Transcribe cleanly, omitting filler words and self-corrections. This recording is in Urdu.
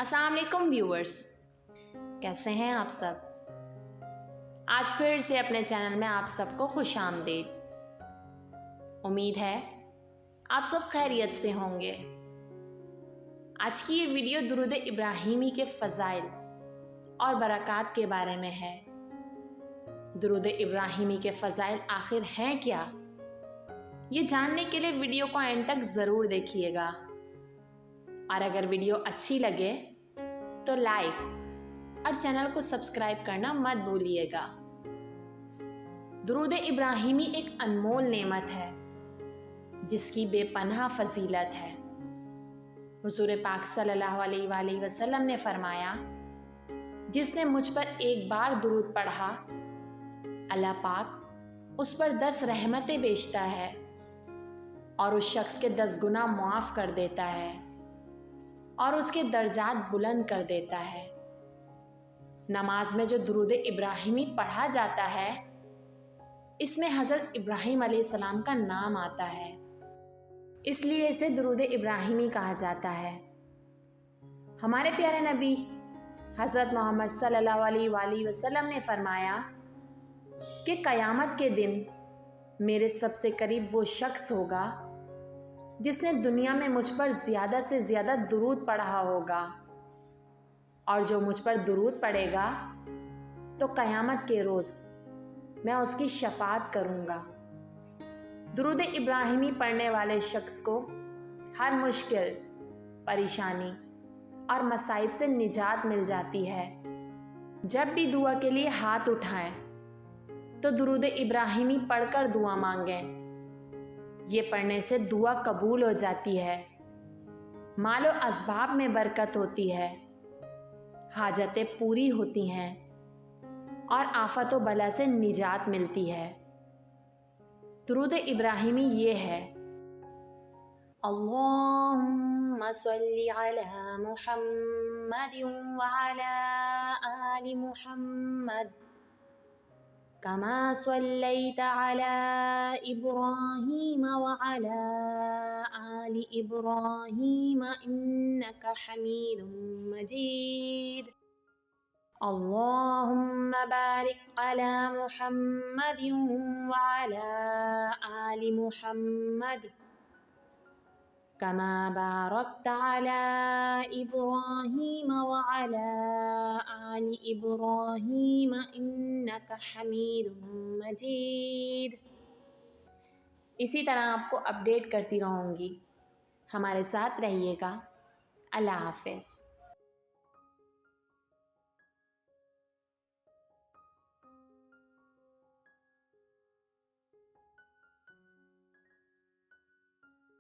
السلام علیکم ویورز، کیسے ہیں آپ سب؟ آج پھر سے اپنے چینل میں آپ سب کو خوش آمدید۔ امید ہے آپ سب خیریت سے ہوں گے۔ آج کی یہ ویڈیو درود ابراہیمی کے فضائل اور برکات کے بارے میں ہے۔ درود ابراہیمی کے فضائل آخر ہیں کیا؟ یہ جاننے کے لیے ویڈیو کو اینڈ تک ضرور دیکھیے گا، اور اگر ویڈیو اچھی لگے تو لائک اور چینل کو سبسکرائب کرنا مت بھولیے گا۔ درود ابراہیمی ایک انمول نعمت ہے جس کی بے پناہ فضیلت ہے۔ حضور پاک صلی اللہ علیہ وآلہ وسلم نے فرمایا، جس نے مجھ پر ایک بار درود پڑھا، اللہ پاک اس پر 10 رحمتیں بیچتا ہے اور اس شخص کے 10 گناہ معاف کر دیتا ہے اور اس کے درجات بلند کر دیتا ہے۔ نماز میں جو درود ابراہیمی پڑھا جاتا ہے، اس میں حضرت ابراہیم علیہ السلام کا نام آتا ہے، اس لیے اسے درود ابراہیمی کہا جاتا ہے۔ ہمارے پیارے نبی حضرت محمد صلی اللہ علیہ وآلہ وسلم نے فرمایا کہ قیامت کے دن میرے سب سے قریب وہ شخص ہوگا جس نے دنیا میں مجھ پر زیادہ سے زیادہ درود پڑھا ہوگا، اور جو مجھ پر درود پڑھے گا تو قیامت کے روز میں اس کی شفاعت کروں گا۔ درود ابراہیمی پڑھنے والے شخص کو ہر مشکل، پریشانی اور مصائب سے نجات مل جاتی ہے۔ جب بھی دعا کے لیے ہاتھ اٹھائیں تو درود ابراہیمی پڑھ کر دعا مانگیں۔ یہ پڑھنے سے دعا قبول ہو جاتی ہے، مال و اسباب میں برکت ہوتی ہے، حاجتیں پوری ہوتی ہیں اور آفت و بلا سے نجات ملتی ہے۔ درود ابراہیمی یہ ہے: اللہم صلی علی محمد وعلی آل محمد کما صلیت علی ابراہیم وعلی آل ابراہیم انک حمید مجید۔ اللہم بارک علی محمد وعلی آل محمد کما بارکت علی ابراہیم وعلی آل ابراہیم انک حمید مجید۔ اسی طرح آپ کو اپڈیٹ کرتی رہوں گی، ہمارے ساتھ رہیے گا۔ اللہ حافظ۔